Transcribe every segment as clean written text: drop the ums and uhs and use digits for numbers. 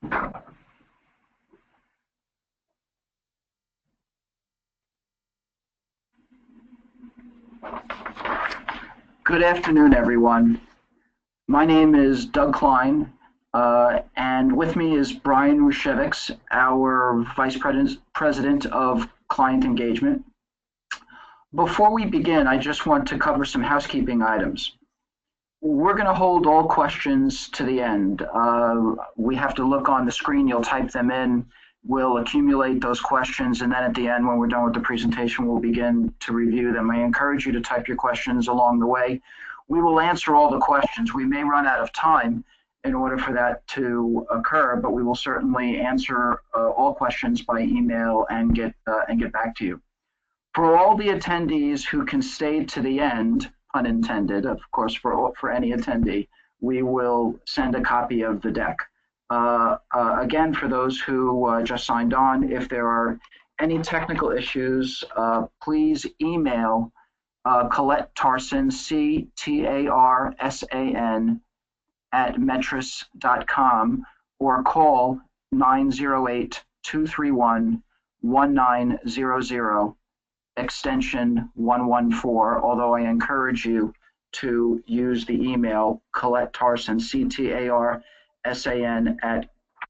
Good afternoon, everyone. My name is Doug Klein, and with me is Brian Rushevics, our Vice President of Client Engagement. Before we begin, I just want to cover some housekeeping items. We're going to hold all questions to the end. We have to look on the screen, you'll type them in, we'll accumulate those questions, and then at the end, when we're done with the presentation, we'll begin to review them. I encourage you to type your questions along the way. We will answer all the questions. We may run out of time in order for that to occur, but we will certainly answer all questions by email and get back to you. For all the attendees who can stay to the end, pun intended, of course, for any attendee, we will send a copy of the deck. Again, for those who just signed on, if there are any technical issues, please email Colette Tarson, CTARSAN, @metris.com, or call 908-231-1900, extension 114, although I encourage you to use the email Colette Tarson, CTARSAN,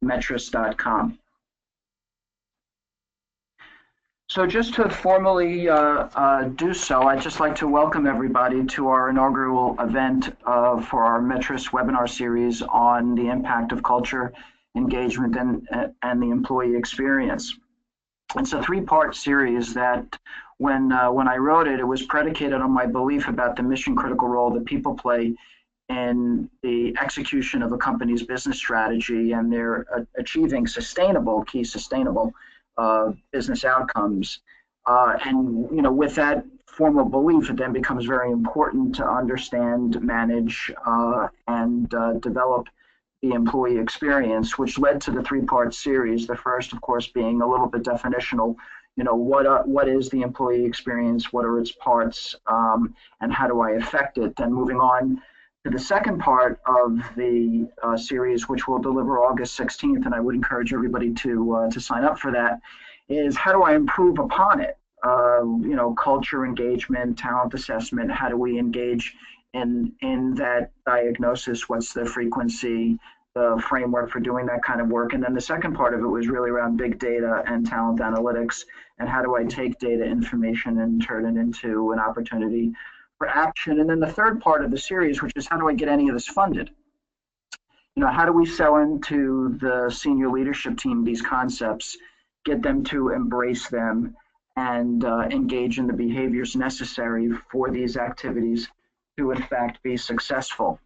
@metris.com. So just to formally do so, I'd just like to welcome everybody to our inaugural event for our Metris webinar series on the impact of culture, engagement, and the employee experience. It's a three-part series that when I wrote it, it was predicated on my belief about the mission-critical role that people play in the execution of a company's business strategy and their achieving key sustainable business outcomes. And with that formal belief, it then becomes very important to understand, manage, and develop the employee experience, which led to the three-part series. The first, of course, being a little bit definitional. What is the employee experience? What are its parts? And how do I affect it? Then moving on to the second part of the series, which we'll deliver August 16th, and I would encourage everybody to sign up for that, is how do I improve upon it? Culture, engagement, talent assessment. How do we engage in that diagnosis? What's the frequency, the framework for doing that kind of work? And then the second part of it was really around big data and talent analytics, and how do I take data information and turn it into an opportunity for action. And then the third part of the series, which is how do I get any of this funded? How do we sell into the senior leadership team these concepts, get them to embrace them, and engage in the behaviors necessary for these activities to in fact be successful.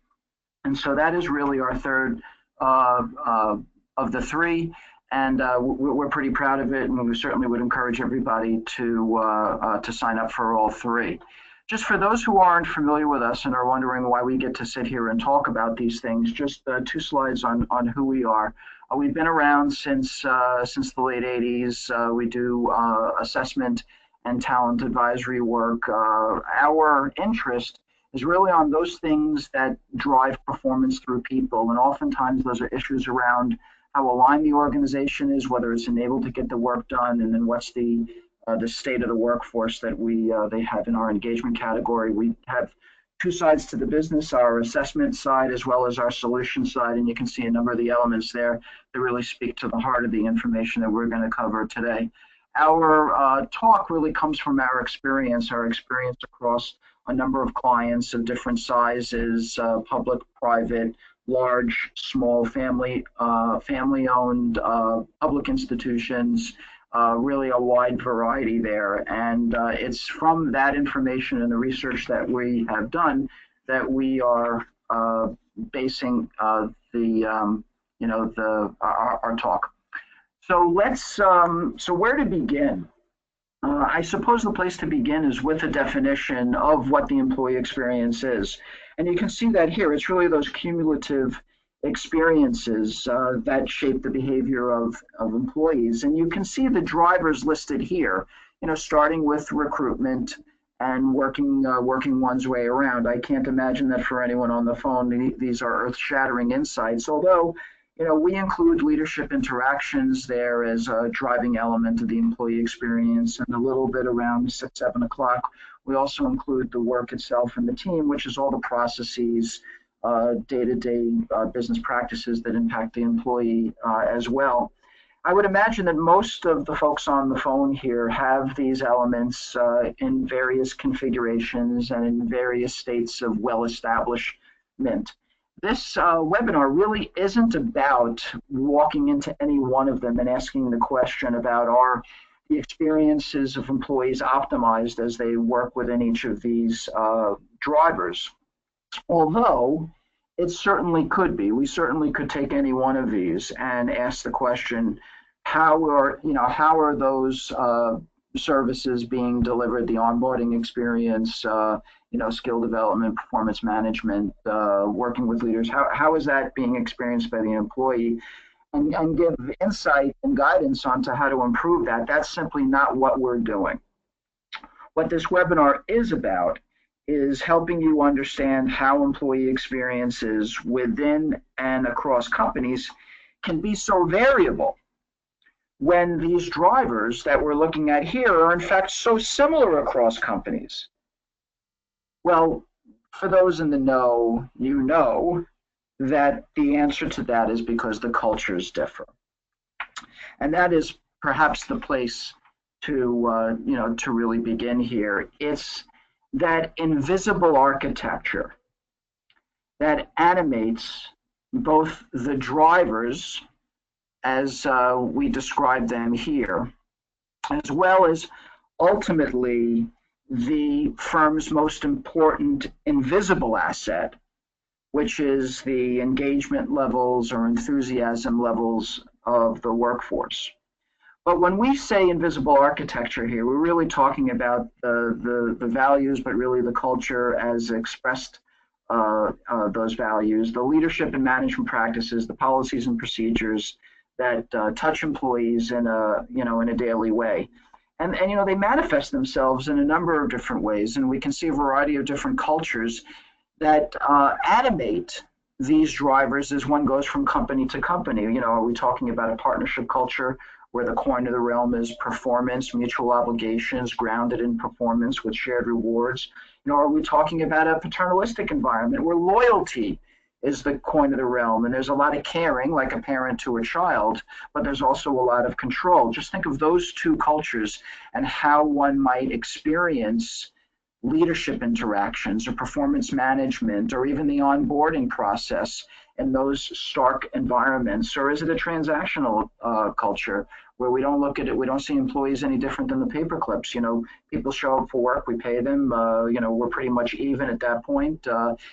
And so that is really our third of the three, and we're pretty proud of it, and we certainly would encourage everybody to sign up for all three. Just for those who aren't familiar with us and are wondering why we get to sit here and talk about these things, just 2 slides on who we are. We've been around since the late 80s. We do assessment and talent advisory work. Our interest is really on those things that drive performance through people, and oftentimes those are issues around how aligned the organization is, whether it's enabled to get the work done, and then what's the state of the workforce that they have in our engagement category. We have 2 sides to the business, our assessment side as well as our solution side, and you can see a number of the elements there that really speak to the heart of the information that we're going to cover today. Our talk really comes from our experience across a number of clients of different sizes, public, private, large, small, family-owned, public institutions, really a wide variety there. And it's from that information and the research that we have done that we are basing our talk. So where to begin? I suppose the place to begin is with a definition of what the employee experience is. And you can see that here. It's really those cumulative experiences that shape the behavior of employees. And you can see the drivers listed here, starting with recruitment and working one's way around. I can't imagine that for anyone on the phone, these are earth-shattering insights, although We include leadership interactions there as a driving element of the employee experience, and a little bit around 6, 7 o'clock. We also include the work itself and the team, which is all the processes, day-to-day business practices that impact the employee as well. I would imagine that most of the folks on the phone here have these elements in various configurations and in various states of well-establishment. This webinar really isn't about walking into any one of them and asking the question about are the experiences of employees optimized as they work within each of these drivers. Although it certainly could be. We certainly could take any one of these and ask the question, how are those services being delivered, the onboarding experience, skill development, performance management, working with leaders, how is that being experienced by the employee? And give insight and guidance onto how to improve that. That's simply not what we're doing. What this webinar is about is helping you understand how employee experiences within and across companies can be so variable when these drivers that we're looking at here are in fact so similar across companies. Well, for those in the know, you know that the answer to that is because the cultures differ. And that is perhaps the place to really begin here. It's that invisible architecture that animates both the drivers, as we describe them here, as well as ultimately the firm's most important invisible asset, which is the engagement levels or enthusiasm levels of the workforce. But when we say invisible architecture here, we're really talking about the values, but really the culture as expressed those values, the leadership and management practices, the policies and procedures that touch employees in a daily way. And they manifest themselves in a number of different ways, and we can see a variety of different cultures that animate these drivers as one goes from company to company. Are we talking about a partnership culture where the coin of the realm is performance, mutual obligations, grounded in performance with shared rewards? Are we talking about a paternalistic environment where loyalty is the coin of the realm, and there's a lot of caring, like a parent to a child, but there's also a lot of control? Just think of those two cultures and how one might experience leadership interactions or performance management or even the onboarding process in those stark environments. Or is it a transactional culture where we don't look at it, we don't see employees any different than the paper clips? People show up for work, we pay them, we're pretty much even at that point.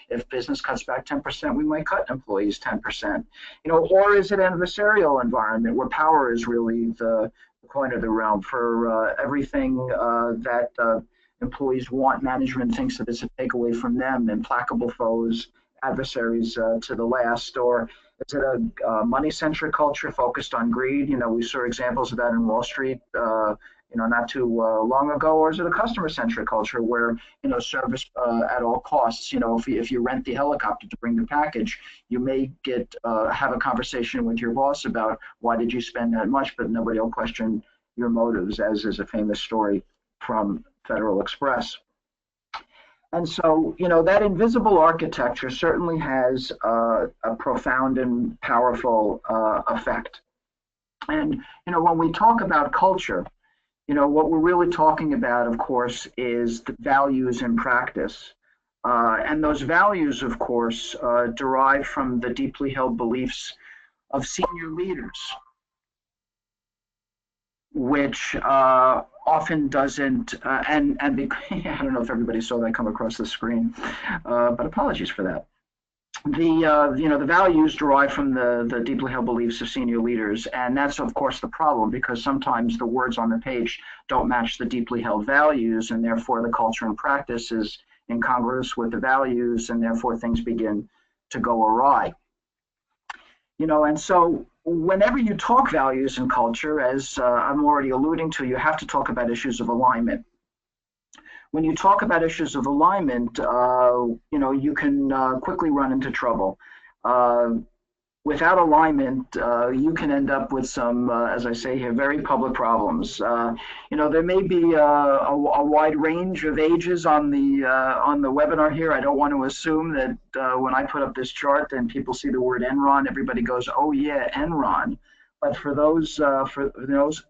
If business cuts back 10%, we might cut employees 10%. Or is it an adversarial environment where power is really the coin of the realm for everything that employees want, management thinks that it's a takeaway from them, implacable foes, adversaries to the last? Or is it a money-centric culture focused on greed? We saw examples of that in Wall Street, not too long ago. Or is it a customer-centric culture where, service at all costs? If you rent the helicopter to bring the package, you may have a conversation with your boss about why did you spend that much, but nobody will question your motives, as is a famous story from Federal Express. And so, that invisible architecture certainly has a profound and powerful effect. And, when we talk about culture, what we're really talking about, of course, is the values in practice. And those values, of course, derive from the deeply held beliefs of senior leaders, which often doesn't, I don't know if everybody saw that come across the screen, but apologies for that. The values derive from the deeply held beliefs of senior leaders, and that's of course the problem, because sometimes the words on the page don't match the deeply held values, and therefore the culture and practice is incongruous with the values, and therefore things begin to go awry. And so whenever you talk values and culture, as I'm already alluding to, you have to talk about issues of alignment. When you talk about issues of alignment, you can quickly run into trouble. without alignment, you can end up with some, as I say here, very public problems. There may be a wide range of ages on the webinar here. I don't want to assume that when I put up this chart and people see the word Enron, everybody goes, "Oh yeah, Enron." But for those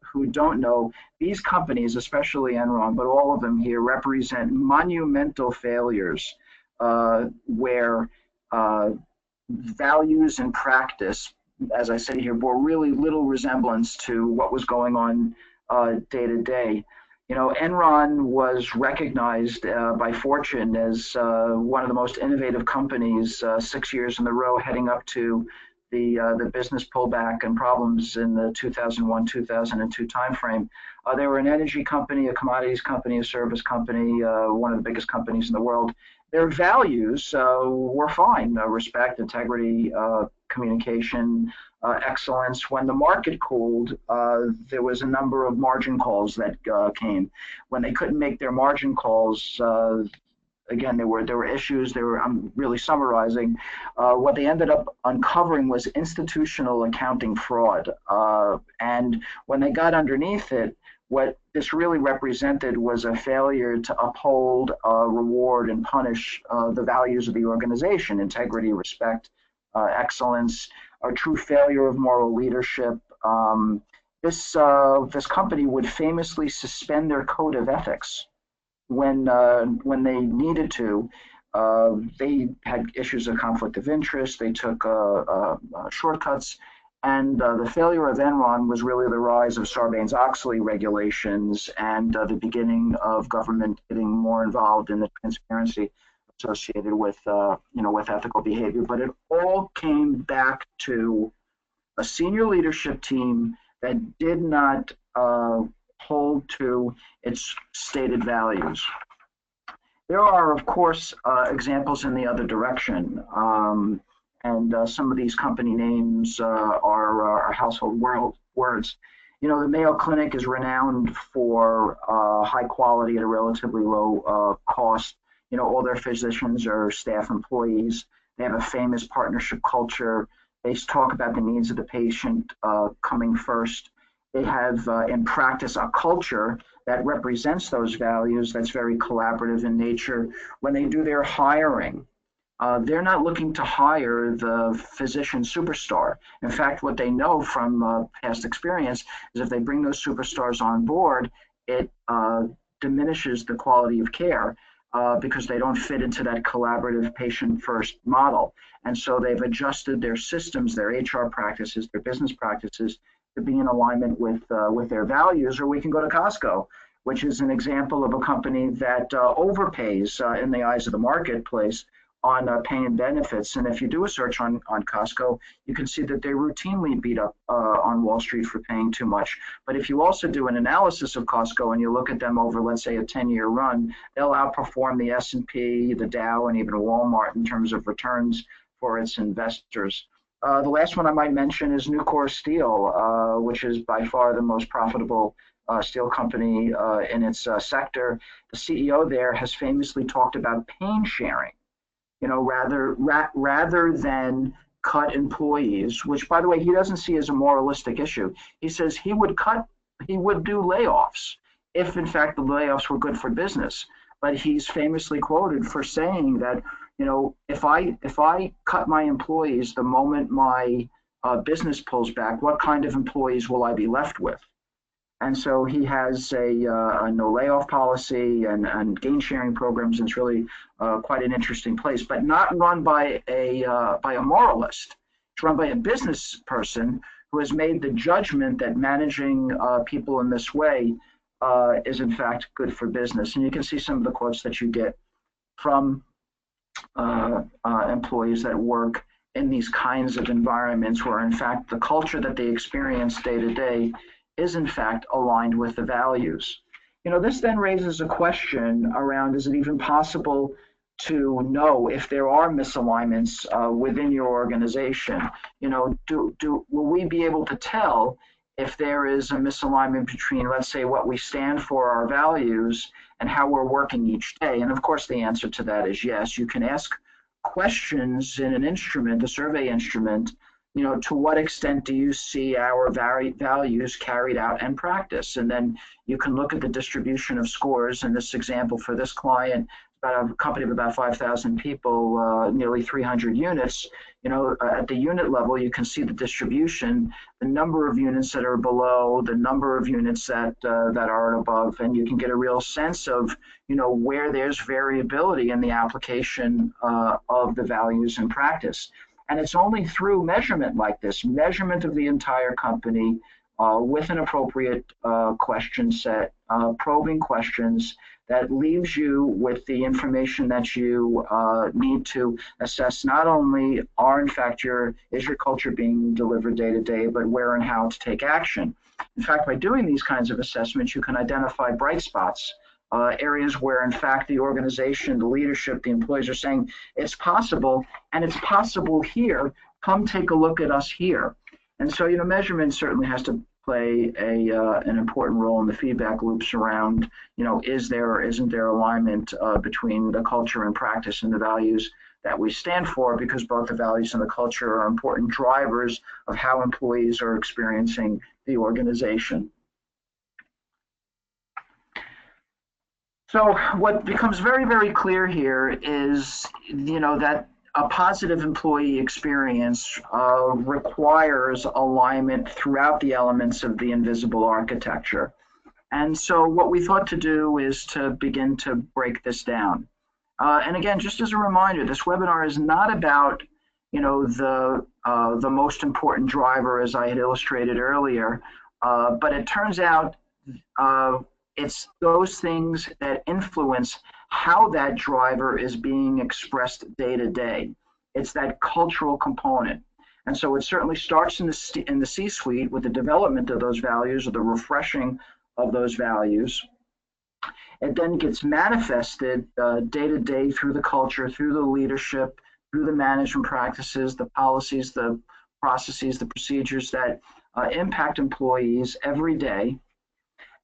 who don't know, these companies, especially Enron, but all of them here, represent monumental failures where values and practice, as I say here, bore really little resemblance to what was going on day to day. Enron was recognized by Fortune as one of the most innovative companies 6 years in a row, heading up to the business pullback and problems in the 2001-2002 timeframe. They were an energy company, a commodities company, a service company, one of the biggest companies in the world. Their values were fine: respect, integrity, communication, excellence. When the market cooled, there was a number of margin calls that came. When they couldn't make their margin calls, again, there were issues. I'm really summarizing. What they ended up uncovering was institutional accounting fraud. And when they got underneath it, what this really represented was a failure to uphold, reward, and punish the values of the organization: integrity, respect, excellence, a true failure of moral leadership. This company would famously suspend their code of ethics when they needed to. They had issues of conflict of interest. They took shortcuts. And the failure of Enron was really the rise of Sarbanes-Oxley regulations and the beginning of government getting more involved in the transparency associated with with ethical behavior. But it all came back to a senior leadership team that did not hold to its stated values. There are, of course, examples in the other direction. And some of these company names are household words. The Mayo Clinic is renowned for high quality at a relatively low cost. All their physicians are staff employees. They have a famous partnership culture. They talk about the needs of the patient coming first. They have, in practice, a culture that represents those values that's very collaborative in nature. When they do their hiring, they're not looking to hire the physician superstar. In fact, what they know from past experience is if they bring those superstars on board, it diminishes the quality of care because they don't fit into that collaborative patient-first model. And so they've adjusted their systems, their HR practices, their business practices to be in alignment with their values. Or we can go to Costco, which is an example of a company that overpays in the eyes of the marketplace on paying benefits. And if you do a search on Costco, you can see that they routinely beat up on Wall Street for paying too much. But if you also do an analysis of Costco and you look at them over, let's say, a 10-year run, they'll outperform the S&P, the Dow, and even Walmart in terms of returns for its investors. The last one I might mention is Nucor Steel, which is by far the most profitable steel company in its sector. The CEO there has famously talked about pain sharing. Rather than cut employees, which, by the way, he doesn't see as a moralistic issue. He says he would do layoffs if, in fact, the layoffs were good for business. But he's famously quoted for saying that, if I cut my employees the moment my business pulls back, what kind of employees will I be left with? And so he has a no layoff policy and gain sharing programs. And it's really quite an interesting place, but not run by a moralist. It's run by a business person who has made the judgment that managing people in this way is in fact good for business. And you can see some of the quotes that you get from employees that work in these kinds of environments where, in fact, the culture that they experience day to day is in fact aligned with the values. This then raises a question around, is it even possible to know if there are misalignments within your organization? Will we be able to tell if there is a misalignment between, let's say, what we stand for, our values, and how we're working each day? And of course, the answer to that is yes. You can ask questions in an instrument, a survey instrument, to what extent do you see our values carried out and practiced? And then you can look at the distribution of scores. In this example, for this client, about a company of about 5,000 people, nearly 300 units. At the unit level, you can see the distribution, the number of units that are below, the number of units that are above, and you can get a real sense of, where there's variability in the application of the values in practice. And it's only through measurement like this, measurement of the entire company with an appropriate question set, probing questions, that leaves you with the information that you need to assess not only is your culture being delivered day to day, but where and how to take action. In fact, by doing these kinds of assessments, you can identify bright spots, areas where, in fact, the organization, the leadership, the employees are saying, it's possible, and it's possible here. Come take a look at us here. And so, measurement certainly has to play an important role in the feedback loops around, is there or isn't there alignment between the culture and practice and the values that we stand for, because both the values and the culture are important drivers of how employees are experiencing the organization. So what becomes very, very clear here is, that a positive employee experience requires alignment throughout the elements of the invisible architecture. And so what we thought to do is to begin to break this down. And again, just as a reminder, this webinar is not about, the most important driver, as I had illustrated earlier, but it turns out it's those things that influence how that driver is being expressed day to day. It's that cultural component. And so it certainly starts in the C-suite with the development of those values or the refreshing of those values. It then gets manifested day to day through the culture, through the leadership, through the management practices, the policies, the processes, the procedures that impact employees every day.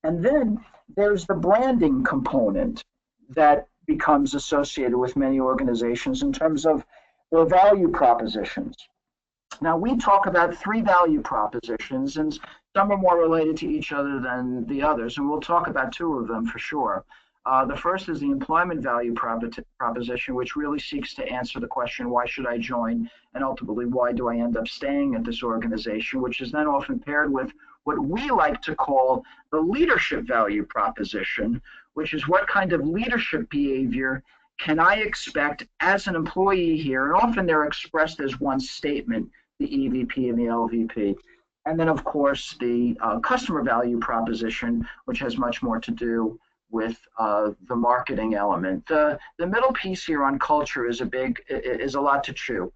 And then there's the branding component that becomes associated with many organizations in terms of their value propositions. Now, we talk about 3 value propositions, and some are more related to each other than the others, and we'll talk about 2 of them for sure. The first is the employment value proposition, which really seeks to answer the question, why should I join? And ultimately, why do I end up staying at this organization, which is then often paired with what we like to call the leadership value proposition, which is what kind of leadership behavior can I expect as an employee here? And often they're expressed as one statement, the EVP and the LVP. And then, of course, the customer value proposition, which has much more to do with the marketing element. The middle piece here on culture is a lot to chew.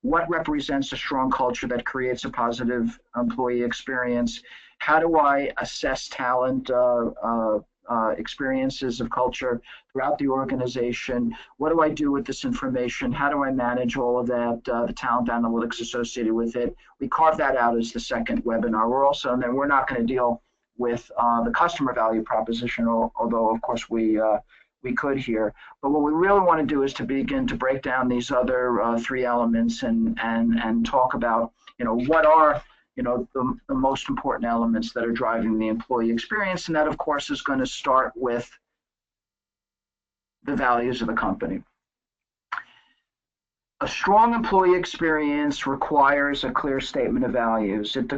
What represents a strong culture that creates a positive employee experience? How do I assess talent experiences of culture throughout the organization? What do I do with this information? How do I manage all of that, the talent analytics associated with it? We carve that out as the second webinar. We're not going to deal with the customer value proposition, although of course we could here. But what we really want to do is to begin to break down these other 3 elements and talk about, what are, the most important elements that are driving the employee experience. And that, of course, is going to start with the values of the company. A strong employee experience requires a clear statement of values. It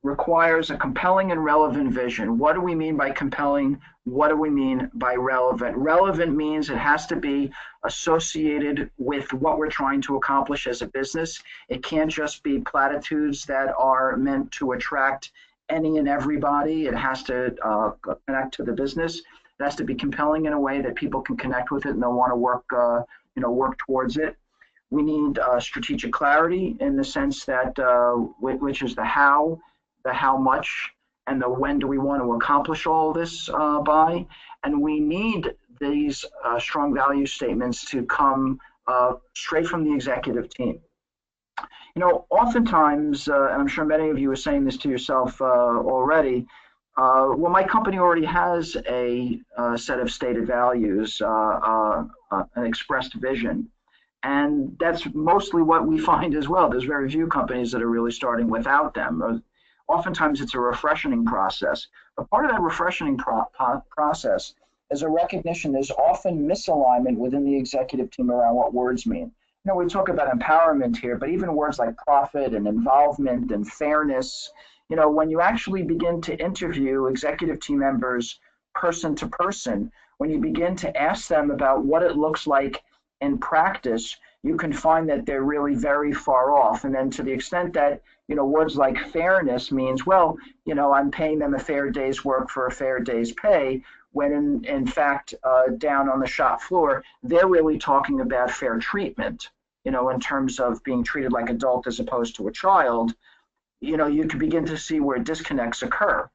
requires a compelling and relevant vision. What do we mean by compelling? What do we mean by relevant? Relevant means it has to be associated with what we're trying to accomplish as a business. It can't just be platitudes that are meant to attract any and everybody. It has to connect to the business. It has to be compelling in a way that people can connect with it and they'll want to work towards it. We need strategic clarity in the sense that, which is the how much, and the when do we want to accomplish all this by. And we need these strong value statements to come straight from the executive team. Oftentimes, and I'm sure many of you are saying this to yourself already, well, my company already has a set of stated values, an expressed vision. And that's mostly what we find as well. There's very few companies that are really starting without them. Oftentimes it's a refreshing process. But part of that refreshing process is a recognition there's often misalignment within the executive team around what words mean. We talk about empowerment here, but even words like profit and involvement and fairness, when you actually begin to interview executive team members person to person, when you begin to ask them about what it looks like in practice, you can find that they're really very far off. And then to the extent that, words like fairness means, well, I'm paying them a fair day's work for a fair day's pay, when in fact, down on the shop floor, they're really talking about fair treatment, in terms of being treated like adult as opposed to a child. You can begin to see where disconnects occur.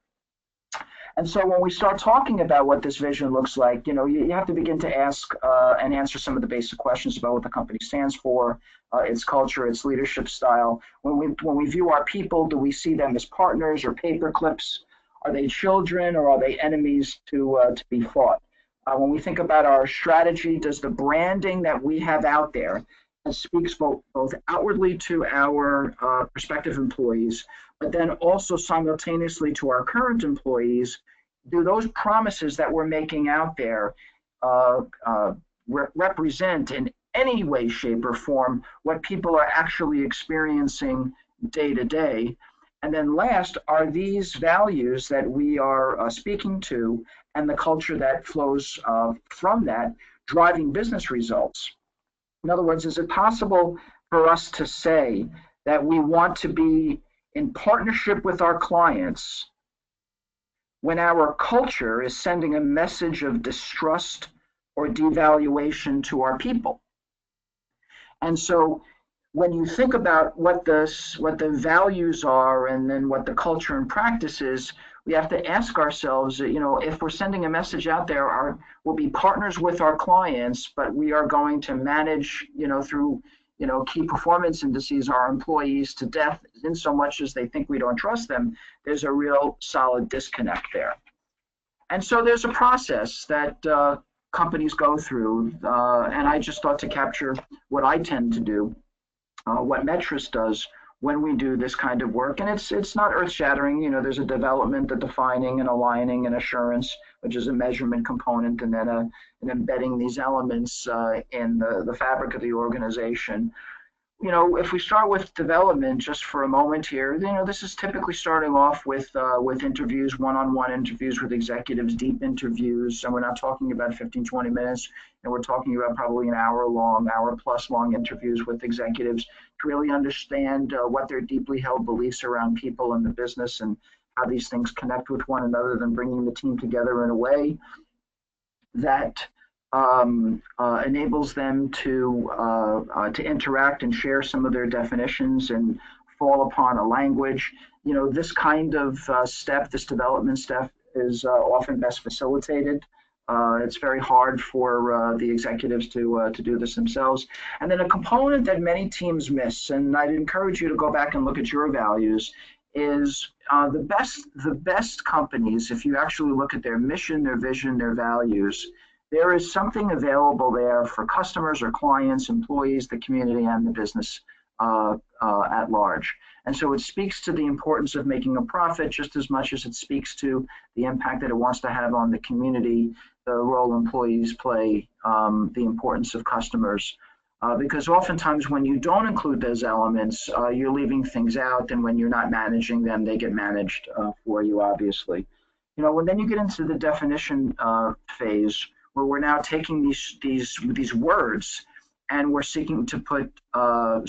And so when we start talking about what this vision looks like, you have to begin to ask and answer some of the basic questions about what the company stands for, its culture, its leadership style. When we view our people, do we see them as partners or paper clips? Are they children or are they enemies to be fought? When we think about our strategy, does the branding that we have out there that speaks both outwardly to our prospective employees, but then also simultaneously to our current employees, do those promises that we're making out there represent in any way, shape, or form what people are actually experiencing day to day? And then last, are these values that we are speaking to and the culture that flows from that driving business results? In other words, is it possible for us to say that we want to be in partnership with our clients when our culture is sending a message of distrust or devaluation to our people? And so when you think about what the values are and then what the culture and practice is, we have to ask ourselves, if we're sending a message out there, we'll be partners with our clients, but we are going to manage, through, key performance indices, our employees to death in so much as they think we don't trust them. There's a real solid disconnect there. And so there's a process that companies go through, and I just thought to capture what I tend to do, what Metris does when we do this kind of work. And it's not earth-shattering. There's a development, a defining, an aligning, an assurance, which is a measurement component, and then an embedding these elements in the fabric of the organization. If we start with development just for a moment here, this is typically starting off with interviews, one-on-one interviews with executives, deep interviews. And we're not talking about 15, 20 minutes, and we're talking about probably an hour plus long interviews with executives to really understand what their deeply held beliefs around people and the business and how these things connect with one another, then bringing the team together in a way that enables them to interact and share some of their definitions and fall upon a language. This kind of this development step is often best facilitated. It's very hard for the executives to do this themselves. And then a component that many teams miss, and I'd encourage you to go back and look at your values, is the best companies, if you actually look at their mission, their vision, their values, there is something available there for customers or clients, employees, the community, and the business at large. And so it speaks to the importance of making a profit just as much as it speaks to the impact that it wants to have on the community, the role employees play, the importance of customers. Because oftentimes when you don't include those elements, you're leaving things out, and when you're not managing them, they get managed for you, obviously. When then you get into the definition phase, where we're now taking these words and we're seeking to put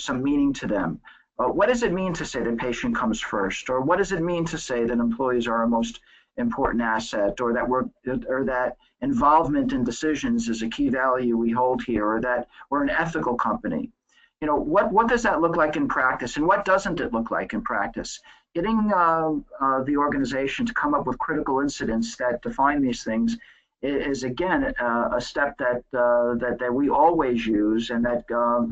some meaning to them. What does it mean to say that patient comes first? Or what does it mean to say that employees are our most important asset, or that involvement in decisions is a key value we hold here, or that we're an ethical company? What does that look like in practice, and what doesn't it look like in practice? Getting the organization to come up with critical incidents that define these things is again a step that we always use, and that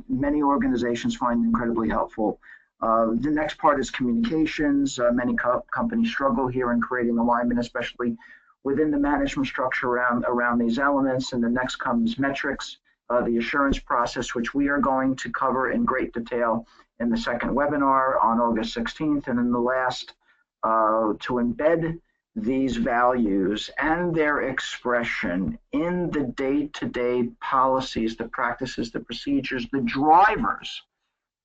many organizations find incredibly helpful. The next part is communications. Many companies struggle here in creating alignment, especially within the management structure around these elements. And the next comes metrics. the assurance process, which we are going to cover in great detail in the second webinar on August 16th. And in the last, to embed these values and their expression in the day-to-day policies, the practices, the procedures, the drivers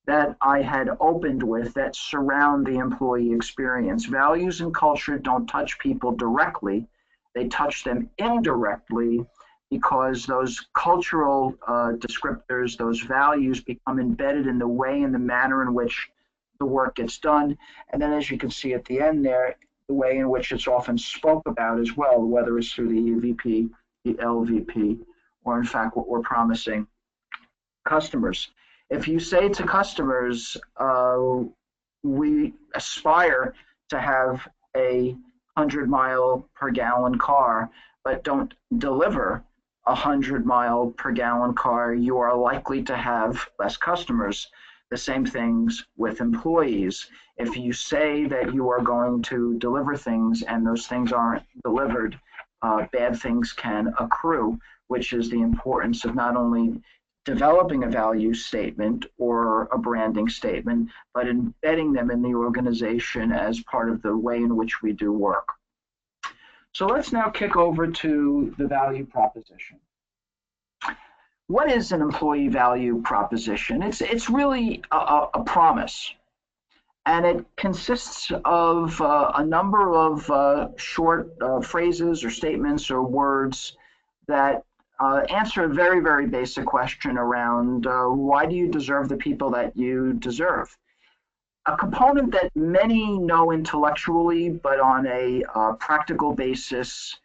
that I had opened with that surround the employee experience. Values and culture don't touch people directly, they touch them indirectly, because those cultural descriptors, those values become embedded in the way and the manner in which the work gets done. And then, as you can see at the end there, the way in which it's often spoke about as well, whether it's through the EVP, the LVP, or in fact what we're promising customers. If you say to customers, we aspire to have a 100-mile-per-gallon car, but don't deliver a 100-mile-per-gallon car, you are likely to have less customers. The same things with employees. If you say that you are going to deliver things and those things aren't delivered, bad things can accrue, which is the importance of not only developing a value statement or a branding statement, but embedding them in the organization as part of the way in which we do work. So let's now kick over to the value proposition. What is an employee value proposition? It's really a promise, and it consists of a number of short phrases or statements or words that answer a very, very basic question around why do you deserve the people that you deserve? A component that many know intellectually, but on a practical basis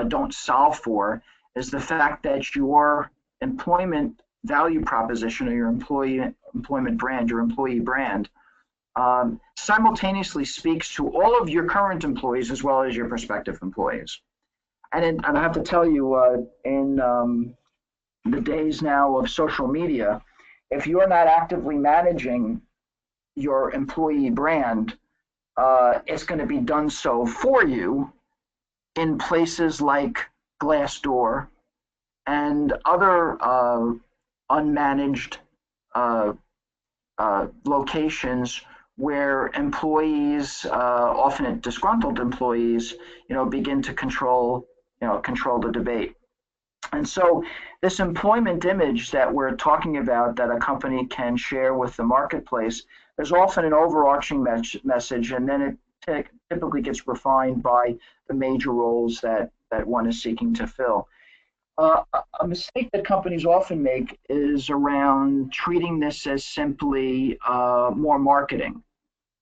don't solve for, is the fact that your employment value proposition or your employment brand, your employee brand, simultaneously speaks to all of your current employees as well as your prospective employees. And I have to tell you, in the days now of social media, if you're not actively managing your employee brand, it's going to be done so for you in places like Glassdoor and other unmanaged locations where employees, often disgruntled employees, begin to control the debate. And so this employment image that we're talking about that a company can share with the marketplace, there's often an overarching message, and then it typically gets refined by the major roles that one is seeking to fill. A mistake that companies often make is around treating this as simply more marketing,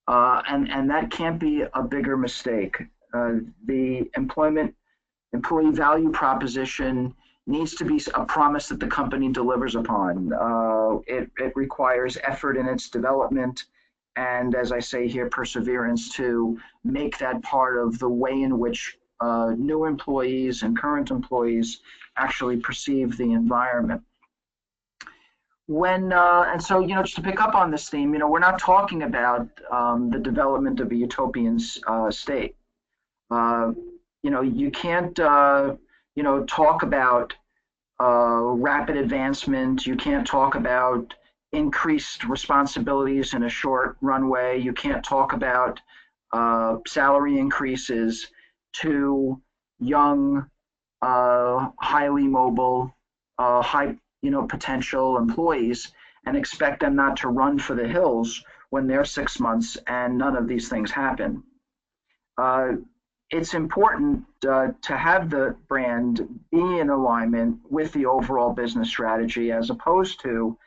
and that can't be a bigger mistake. The employee value proposition needs to be a promise that the company delivers upon. It requires effort in its development, and as I say here, perseverance to make that part of the way in which new employees and current employees actually perceive the environment. And so, just to pick up on this theme, we're not talking about the development of a utopian state. You can't, talk about rapid advancement. You can't talk about increased responsibilities in a short runway. You can't talk about salary increases to young, highly mobile, high, potential employees and expect them not to run for the hills when they're 6 months and none of these things happen. It's important to have the brand be in alignment with the overall business strategy, as opposed to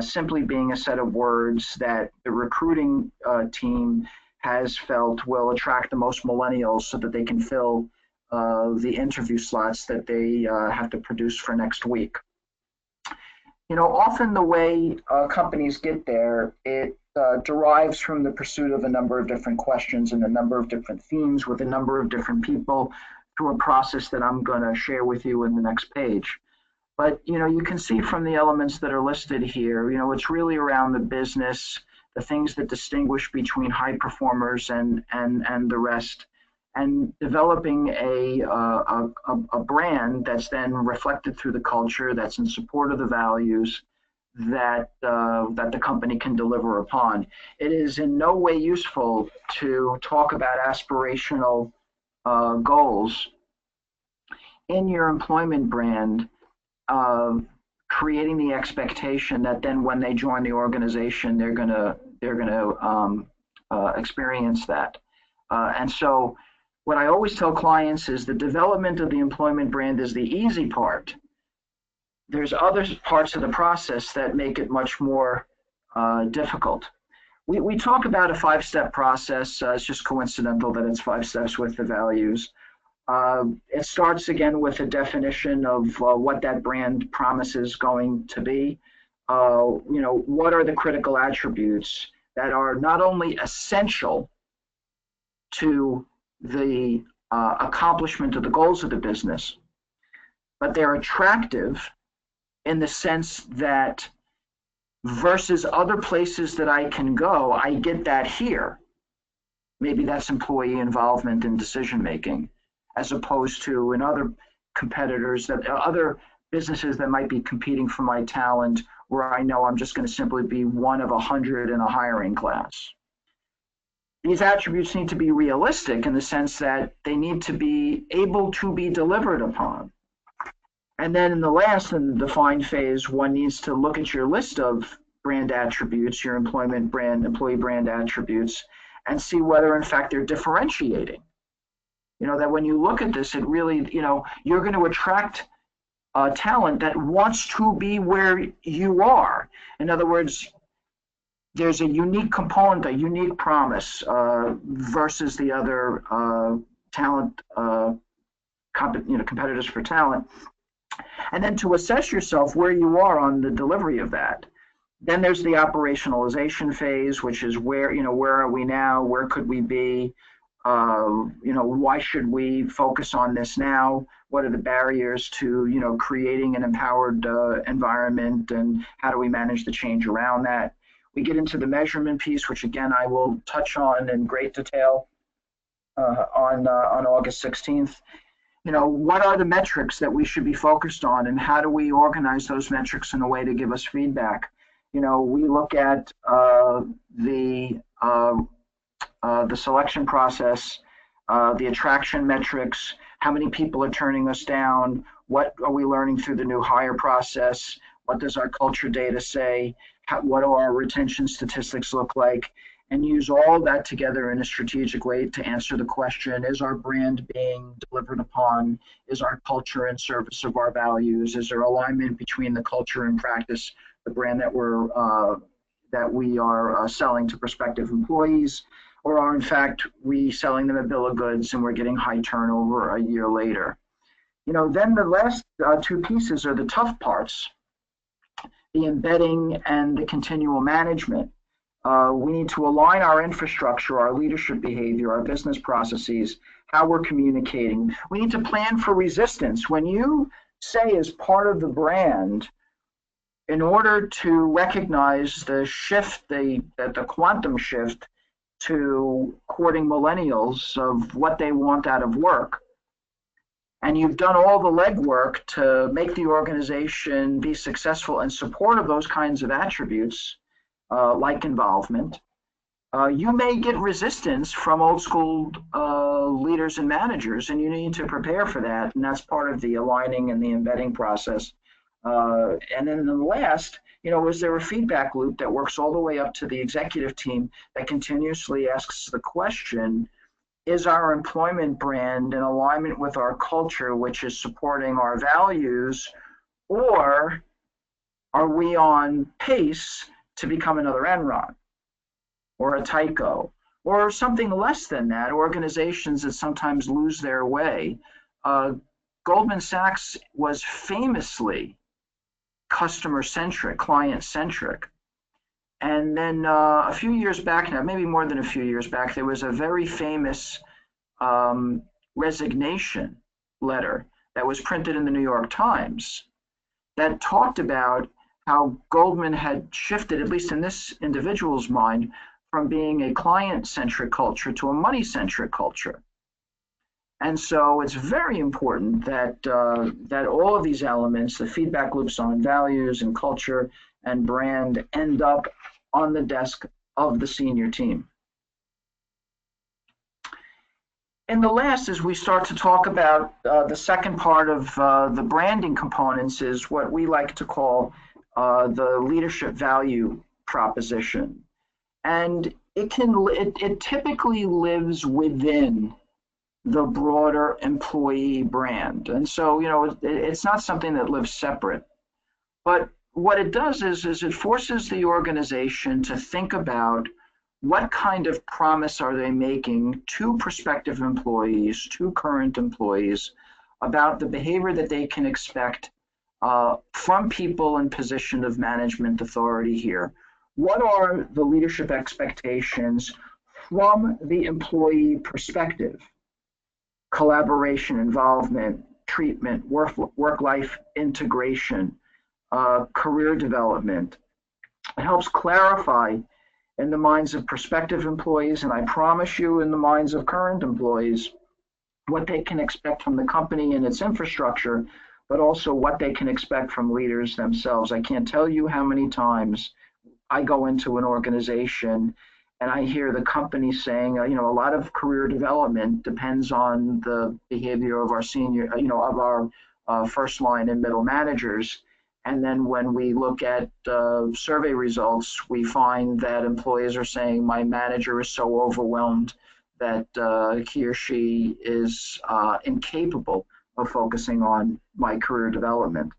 simply being a set of words that the recruiting team has felt will attract the most millennials so that they can fill the interview slots that they have to produce for next week. Often the way companies get there, it derives from the pursuit of a number of different questions and a number of different themes with a number of different people through a process that I'm going to share with you in the next page. But, you can see from the elements that are listed here, it's really around the business, the things that distinguish between high performers and the rest. and developing a brand that's then reflected through the culture, that's in support of the values that that the company can deliver upon. It is in no way useful to talk about aspirational goals in your employment brand, uh, creating the expectation that then when they join the organization, they're gonna experience that. And so, what I always tell clients is the development of the employment brand is the easy part. There's other parts of the process that make it much more difficult. We talk about a 5-step process. It's just coincidental that it's 5 steps with the values. It starts again with a definition of what that brand promise is going to be. What are the critical attributes that are not only essential to the accomplishment of the goals of the business, but they're attractive in the sense that versus other places that I can go, I get that here. Maybe that's employee involvement in decision making, as opposed to in other competitors, that other businesses that might be competing for my talent, where I know I'm just going to simply be one of 100 in a hiring class. These attributes need to be realistic in the sense that they need to be able to be delivered upon. And then in the last and defined phase, one needs to look at your list of brand attributes, your employee brand attributes, and see whether in fact they're differentiating. That when you look at this, it really, you're going to attract talent that wants to be where you are. In other words, there's a unique component, a unique promise versus the other talent, competitors for talent. And then to assess yourself where you are on the delivery of that. Then there's the operationalization phase, which is where are we now? Where could we be? Why should we focus on this now? What are the barriers to, creating an empowered environment, and how do we manage the change around that? We get into the measurement piece, which again, I will touch on in great detail on August 16th. What are the metrics that we should be focused on, and how do we organize those metrics in a way to give us feedback? We look at the selection process, the attraction metrics, how many people are turning us down, what are we learning through the new hire process, what does our culture data say, what do our retention statistics look like, and use all that together in a strategic way to answer the question, is our brand being delivered upon? Is our culture in service of our values? Is there alignment between the culture and practice, the brand that we are selling to prospective employees? Or are in fact we selling them a bill of goods and we're getting high turnover a year later? Then the last two pieces are the tough parts, the embedding and the continual management. We need to align our infrastructure, our leadership behavior, our business processes, how we're communicating. We need to plan for resistance. When you say as part of the brand, in order to recognize the shift, the quantum shift to courting millennials of what they want out of work, and you've done all the legwork to make the organization be successful in support of those kinds of attributes, like involvement, you may get resistance from old school leaders and managers, and you need to prepare for that. And that's part of the aligning and the embedding process. And then the last, is there a feedback loop that works all the way up to the executive team that continuously asks the question, is our employment brand in alignment with our culture, which is supporting our values, or are we on pace to become another Enron or a Tyco or something less than that, organizations that sometimes lose their way? Goldman Sachs was famously customer-centric, client-centric. And then a few years back now, maybe more than a few years back, there was a very famous resignation letter that was printed in the New York Times that talked about how Goldman had shifted, at least in this individual's mind, from being a client-centric culture to a money-centric culture. And so it's very important that that all of these elements, the feedback loops on values and culture and brand, end up on the desk of the senior team. In the last, as we start to talk about the second part of the branding components, is what we like to call the leadership value proposition. And it typically lives within the broader employee brand. And so, it's not something that lives separate. But what it does is it forces the organization to think about what kind of promise are they making to prospective employees, to current employees, about the behavior that they can expect from people in position of management authority here. What are the leadership expectations from the employee perspective? Collaboration, involvement, treatment, work-life integration, career development. It helps clarify in the minds of prospective employees, and I promise you in the minds of current employees, what they can expect from the company and its infrastructure, but also what they can expect from leaders themselves. I can't tell you how many times I go into an organization and I hear the company saying, a lot of career development depends on the behavior of our senior, of our first line and middle managers. And then when we look at survey results, we find that employees are saying, my manager is so overwhelmed that he or she is incapable of focusing on my career development.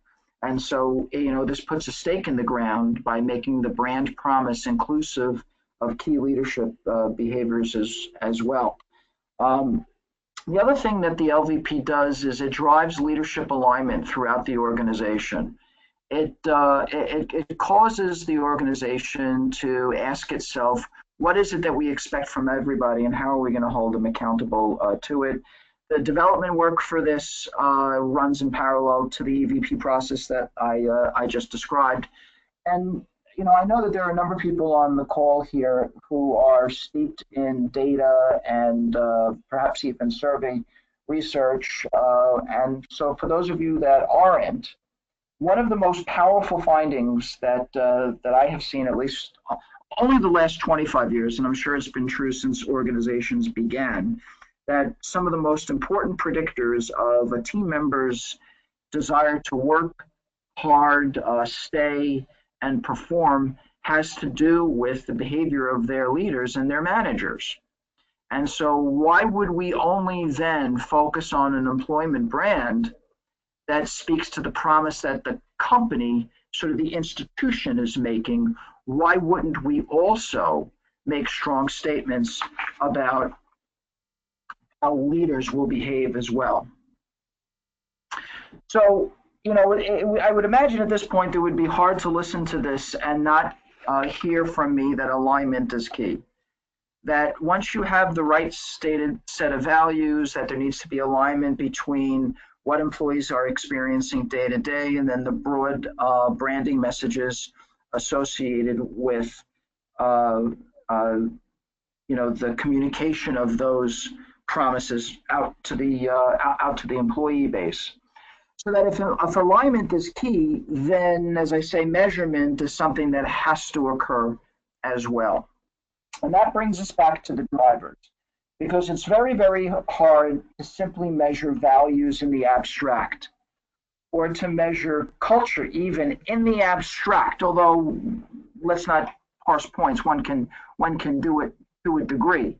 And so, this puts a stake in the ground by making the brand promise inclusive of key leadership behaviors as well. The other thing that the LVP does is it drives leadership alignment throughout the organization. It causes the organization to ask itself, what is it that we expect from everybody and how are we going to hold them accountable to it? The development work for this runs in parallel to the EVP process that I just described. And I know that there are a number of people on the call here who are steeped in data and perhaps even survey research. And so for those of you that aren't, one of the most powerful findings that I have seen, at least only the last 25 years, and I'm sure it's been true since organizations began, that some of the most important predictors of a team member's desire to work hard, stay, and perform has to do with the behavior of their leaders and their managers. And so why would we only then focus on an employment brand that speaks to the promise that the company, sort of the institution, is making? Why wouldn't we also make strong statements about how leaders will behave as well? So, I would imagine at this point it would be hard to listen to this and not hear from me that alignment is key. That once you have the right stated set of values, that there needs to be alignment between what employees are experiencing day to day and then the broad branding messages associated with the communication of those promises out to the employee base. So that if alignment is key, then, as I say, measurement is something that has to occur as well. And that brings us back to the drivers, because it's very, very hard to simply measure values in the abstract or to measure culture even in the abstract, although let's not parse points. One can do it to a degree.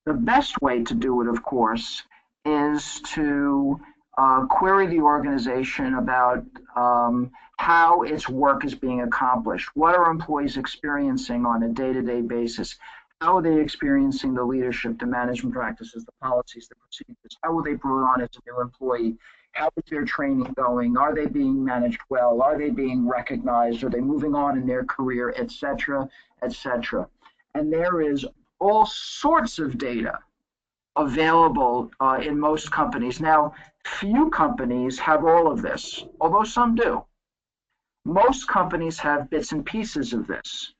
The best way to do it, of course, is to query the organization about how its work is being accomplished. What are employees experiencing on a day-to-day basis? How are they experiencing the leadership, the management practices, the policies, the procedures? How were they brought on as a new employee? How is their training going? Are they being managed well? Are they being recognized? Are they moving on in their career, et cetera, et cetera? And there is all sorts of data available in most companies. Now, few companies have all of this, although some do. Most companies have bits and pieces of this.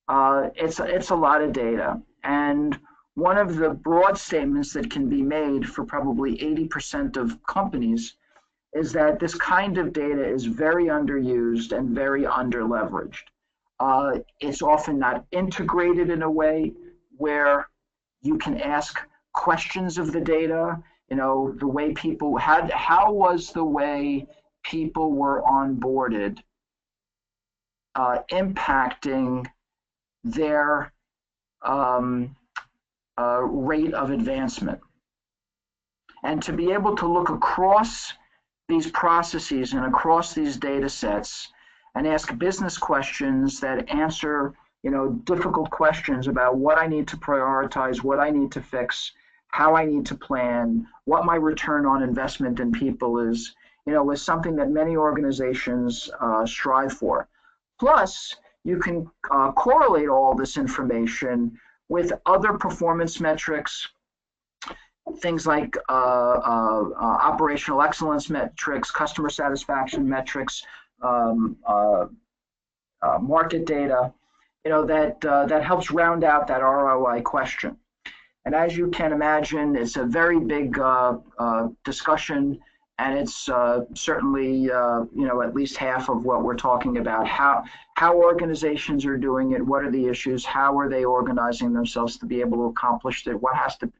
It's a lot of data. And one of the broad statements that can be made for probably 80% of companies is that this kind of data is very underused and very underleveraged. It's often not integrated in a way where you can ask questions of the data. You know, the way people had, how was the way people were onboarded impacting their rate of advancement? And to be able to look across these processes and across these data sets and ask business questions that answer, you know, difficult questions about what I need to prioritize, what I need to fix, how I need to plan, what my return on investment in people is, you know, is something that many organizations strive for. Plus, you can correlate all this information with other performance metrics, things like operational excellence metrics, customer satisfaction metrics, market data, you know, that helps round out that ROI question. And as you can imagine, it's a very big discussion, and it's certainly you know, at least half of what we're talking about. How organizations are doing it, what are the issues, how are they organizing themselves to be able to accomplish it, what has to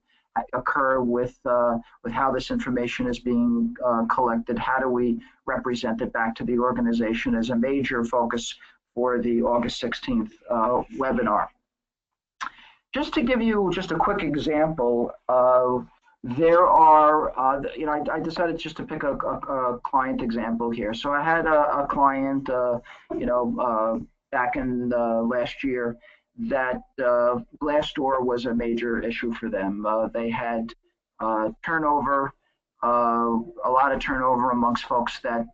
occur with how this information is being collected, how do we represent it back to the organization, as a major focus for the August 16th webinar. Just to give you just a quick example, there are, you know, I decided just to pick a client example here. So I had a client, you know, back in last year, that Glassdoor was a major issue for them. They had turnover, a lot of turnover amongst folks that,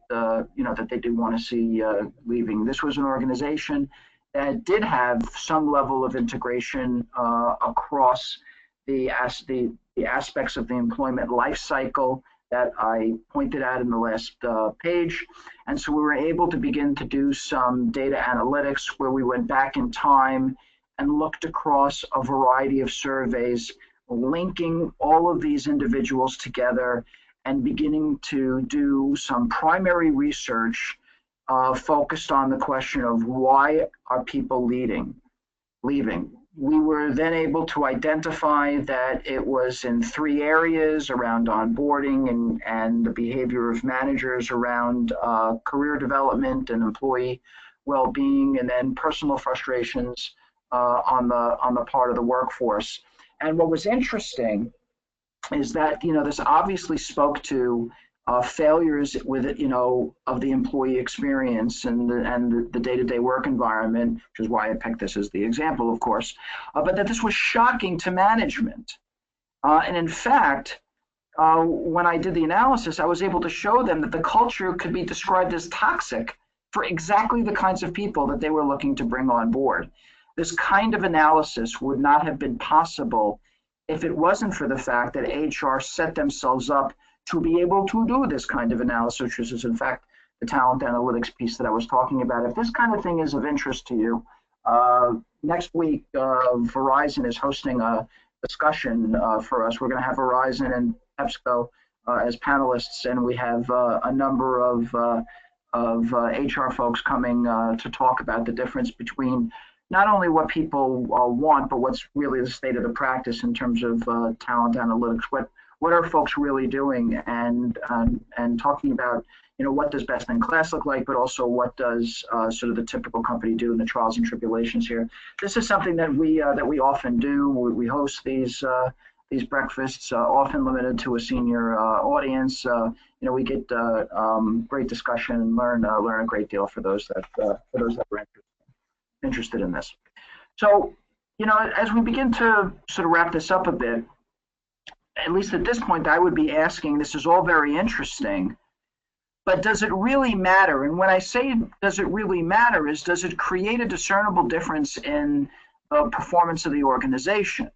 you know, that they did want to see leaving. This was an organization that did have some level of integration across the aspects of the employment life cycle that I pointed out in the last page. And so we were able to begin to do some data analytics where we went back in time and looked across a variety of surveys, linking all of these individuals together and beginning to do some primary research focused on the question of why are people leaving. We were then able to identify that it was in 3 areas around onboarding and the behavior of managers around career development and employee well-being, and then personal frustrations on the part of the workforce. And what was interesting is that, you know, this obviously spoke to failures with it, you know, of the employee experience and the day-to-day work environment, which is why I picked this as the example, of course, but that this was shocking to management. And in fact, when I did the analysis, I was able to show them that the culture could be described as toxic for exactly the kinds of people that they were looking to bring on board. This kind of analysis would not have been possible if it wasn't for the fact that HR set themselves up to be able to do this kind of analysis, which is in fact the talent analytics piece that I was talking about. If this kind of thing is of interest to you, next week Verizon is hosting a discussion for us. We're going to have Verizon and PepsiCo as panelists, and we have a number of HR folks coming to talk about the difference between not only what people want, but what's really the state of the practice in terms of talent analytics. What are folks really doing, and talking about, you know, what does best in class look like, but also what does sort of the typical company do in the trials and tribulations here. This is something that we often do. We host these breakfasts, often limited to a senior audience. You know, we get great discussion and learn a great deal for those that are interested in this. So, you know, as we begin to sort of wrap this up a bit, at least at this point, I would be asking, this is all very interesting, but does it really matter? And when I say does it really matter is, does it create a discernible difference in the performance of the organization?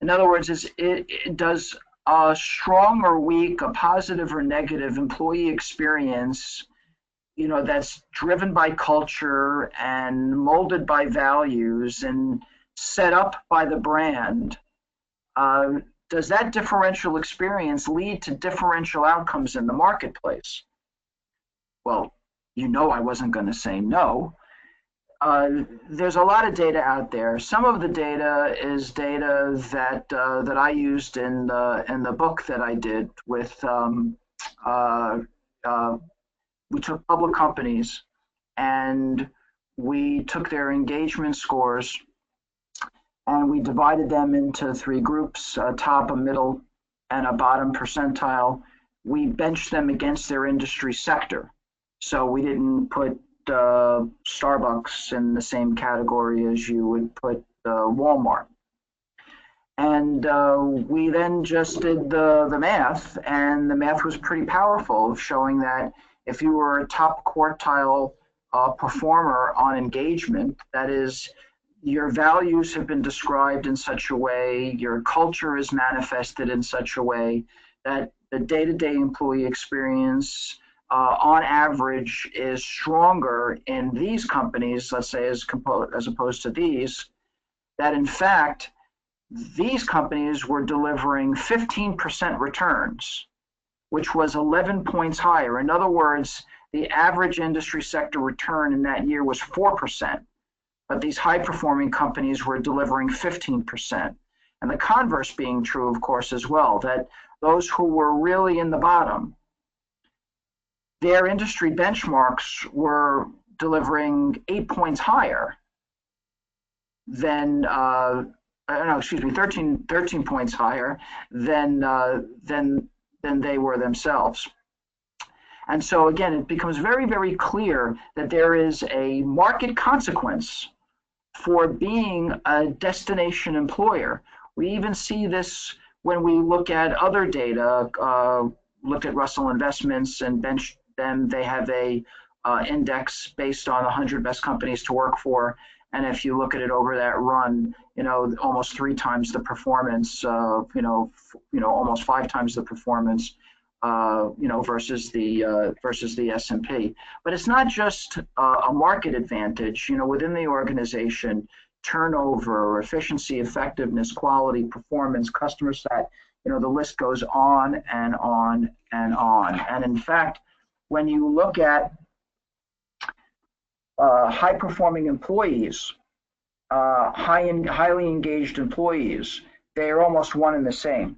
In other words, does a strong or weak, a positive or negative employee experience, you know, that's driven by culture and molded by values and set up by the brand, uh, does that differential experience lead to differential outcomes in the marketplace? Well, you know I wasn't going to say no. There's a lot of data out there. Some of the data is data that I used in the book that I did with uh, uh, we took public companies and we took their engagement scores and we divided them into three groups: a top, a middle, and a bottom percentile. We benched them against their industry sector, so we didn't put Starbucks in the same category as you would put Walmart. And we then just did the math, and the math was pretty powerful, showing that if you were a top quartile performer on engagement, that is, your values have been described in such a way, your culture is manifested in such a way that the day-to-day employee experience on average is stronger in these companies, let's say, as opposed to these, that in fact, these companies were delivering 15% returns, which was 11 points higher. In other words, the average industry sector return in that year was 4%, but these high-performing companies were delivering 15%. And the converse being true, of course, as well, that those who were really in the bottom, their industry benchmarks were delivering 8 points higher than, no, excuse me, 13 points higher than they were themselves. And so again, it becomes very, very clear that there is a market consequence for being a destination employer. We even see this when we look at other data, looked at Russell Investments and bench them. They have a index based on 100 best companies to work for. And if you look at it over that run, almost 3 times the performance, almost 5 times the performance, versus the S&P. But it's not just a market advantage. Within the organization, turnover, efficiency, effectiveness, quality, performance, customer sat. The list goes on and on and on. And in fact, when you look at high-performing employees, highly engaged employees, they are almost one and the same.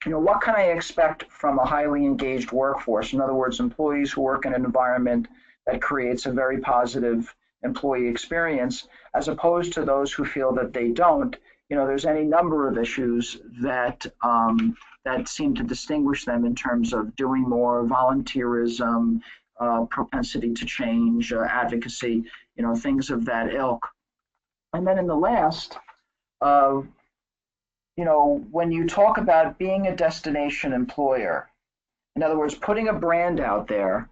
What can I expect from a highly engaged workforce? In other words, employees who work in an environment that creates a very positive employee experience, as opposed to those who feel that they don't. There's any number of issues that seem to distinguish them in terms of doing more, volunteerism, propensity to change, advocacy, things of that ilk. And then in the last, when you talk about being a destination employer, in other words, putting a brand out there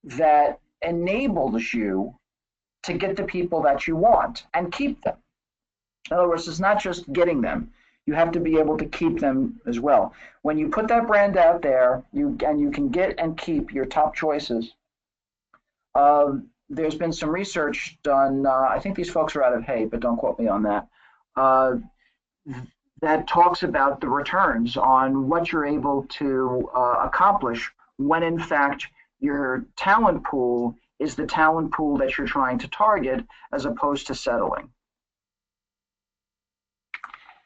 that enables you to get the people that you want and keep them. In other words, it's not just getting them. You have to be able to keep them as well. When you put that brand out there, you can get and keep your top choices. There's been some research done. I think these folks are out of Hay, but don't quote me on that. That talks about the returns on what you're able to accomplish when, in fact, your talent pool is the talent pool that you're trying to target, as opposed to settling.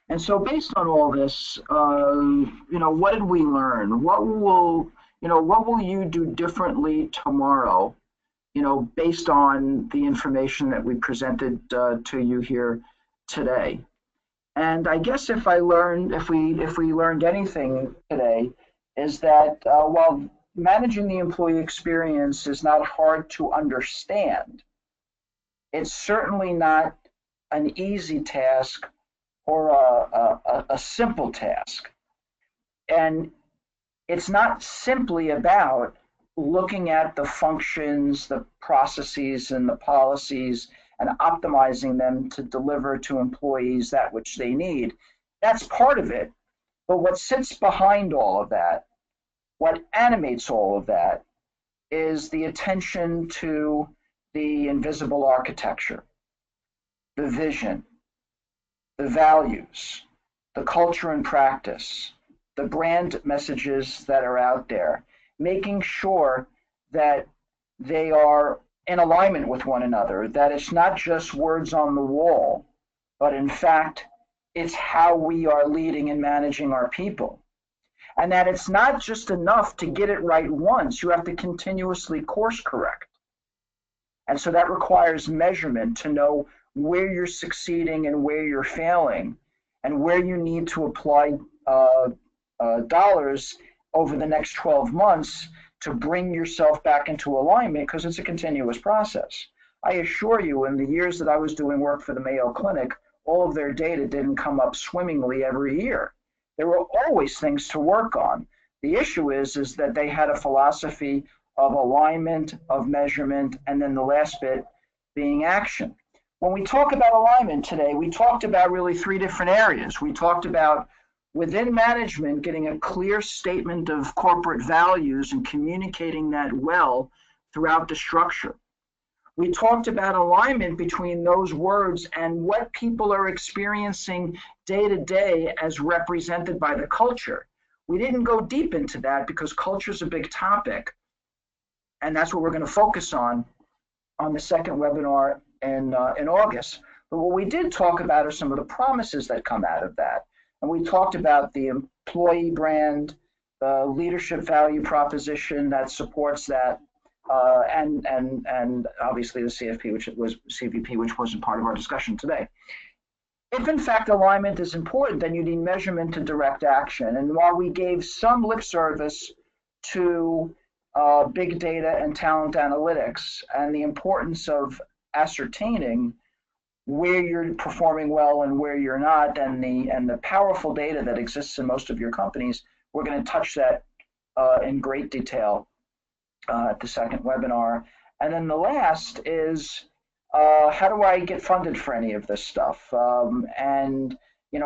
And so, based on all this, what did we learn? What will you do differently tomorrow? Based on the information that we presented to you here today. And I guess if we learned anything today, is that while managing the employee experience is not hard to understand, it's certainly not an easy task or a simple task. And it's not simply about looking at the functions, the processes, and the policies and optimizing them to deliver to employees that which they need. That's part of it. But what sits behind all of that, what animates all of that, is the attention to the invisible architecture, the vision, the values, the culture and practice, the brand messages that are out there, making sure that they are in alignment with one another, that it's not just words on the wall, but in fact, it's how we are leading and managing our people. And that it's not just enough to get it right once, you have to continuously course correct. And so that requires measurement to know where you're succeeding and where you're failing, and where you need to apply dollars over the next 12 months to bring yourself back into alignment, because it's a continuous process. I assure you, in the years that I was doing work for the Mayo Clinic, all of their data didn't come up swimmingly every year. There were always things to work on. The issue is that they had a philosophy of alignment, of measurement, and then the last bit being action. When we talk about alignment today, we talked about really three different areas. We talked about within management, getting a clear statement of corporate values and communicating that well throughout the structure. We talked about alignment between those words and what people are experiencing day to day as represented by the culture. We didn't go deep into that because culture is a big topic. And that's what we're going to focus on the second webinar in August. But what we did talk about are some of the promises that come out of that. And we talked about the employee brand, the leadership value proposition that supports that, and obviously the CFP, which was CVP, which wasn't part of our discussion today. If in fact alignment is important, then you need measurement to direct action. And while we gave some lip service to big data and talent analytics and the importance of ascertaining where you're performing well and where you're not, and the powerful data that exists in most of your companies, we're going to touch that in great detail at the second webinar. And then the last is how do I get funded for any of this stuff? And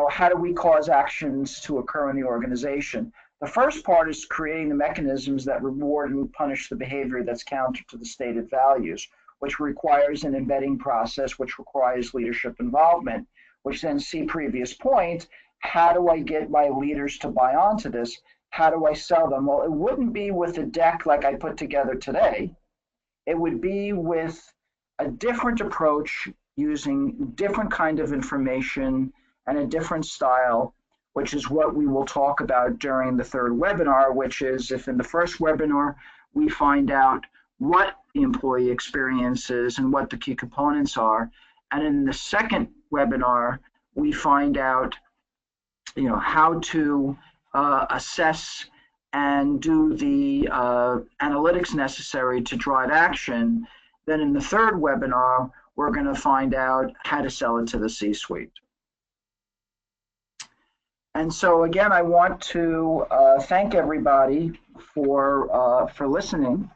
how do we cause actions to occur in the organization? The first part is creating the mechanisms that reward and punish the behavior that's counter to the stated values, which requires an embedding process, which requires leadership involvement, which then, see previous point, how do I get my leaders to buy onto this? How do I sell them? Well, it wouldn't be with a deck like I put together today. It would be with a different approach, using different kind of information and a different style, which is what we will talk about during the third webinar, which is if in the first webinar we find out what the employee experience is and what the key components are, and in the second webinar we find out how to assess and do the analytics necessary to drive action, then in the third webinar we're going to find out how to sell it to the C-suite. And so again, I want to thank everybody for listening,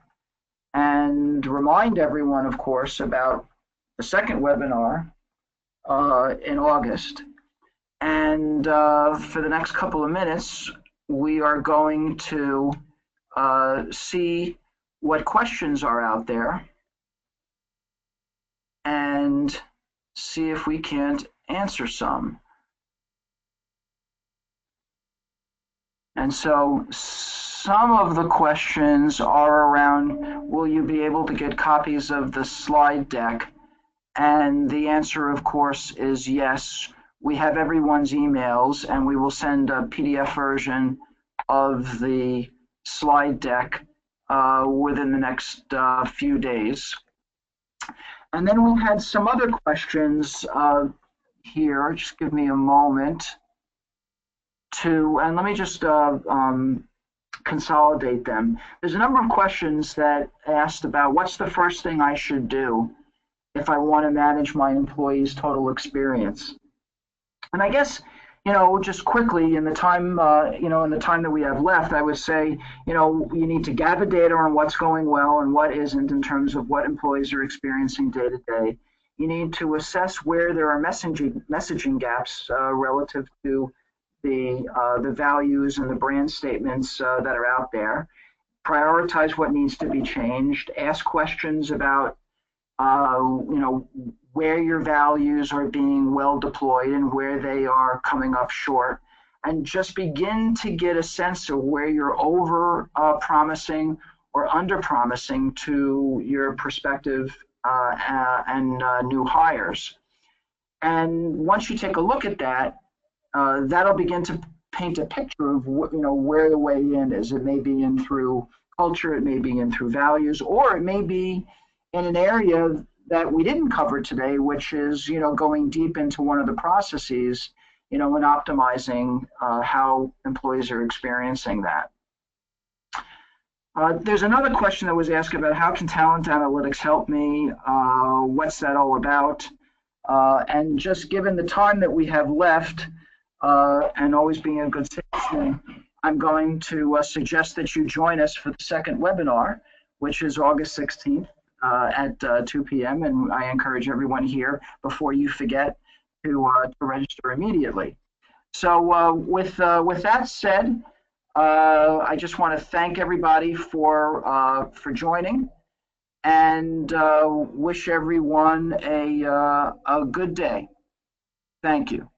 and remind everyone, of course, about the second webinar in August. And for the next couple of minutes, we are going to see what questions are out there and see if we can't answer some. And so some of the questions are around, will you be able to get copies of the slide deck? And the answer, of course, is yes. We have everyone's emails, and we will send a PDF version of the slide deck within the next few days. And then we had some other questions here. Just give me a moment and let me just consolidate them. There's a number of questions that asked about what's the first thing I should do if I want to manage my employees' total experience. And I guess, just quickly in the time, in the time that we have left, I would say, you need to gather data on what's going well and what isn't in terms of what employees are experiencing day to day. You need to assess where there are messaging gaps relative to the values and the brand statements that are out there. Prioritize what needs to be changed. Ask questions about, where your values are being well deployed and where they are coming up short. and just begin to get a sense of where you're over promising or under promising to your prospective and new hires. And once you take a look at that, that'll begin to paint a picture of where the way in is. It may be in through culture, it may be in through values, or it may be in an area that we didn't cover today, which is going deep into one of the processes, and optimizing how employees are experiencing that. There's another question that was asked about how can talent analytics help me? What's that all about? And just given the time that we have left, and always being a good citizen, I'm going to suggest that you join us for the second webinar, which is August 16th at 2 p.m. And I encourage everyone here, before you forget, to register immediately. So with that said, I just want to thank everybody for joining, and wish everyone a good day. Thank you.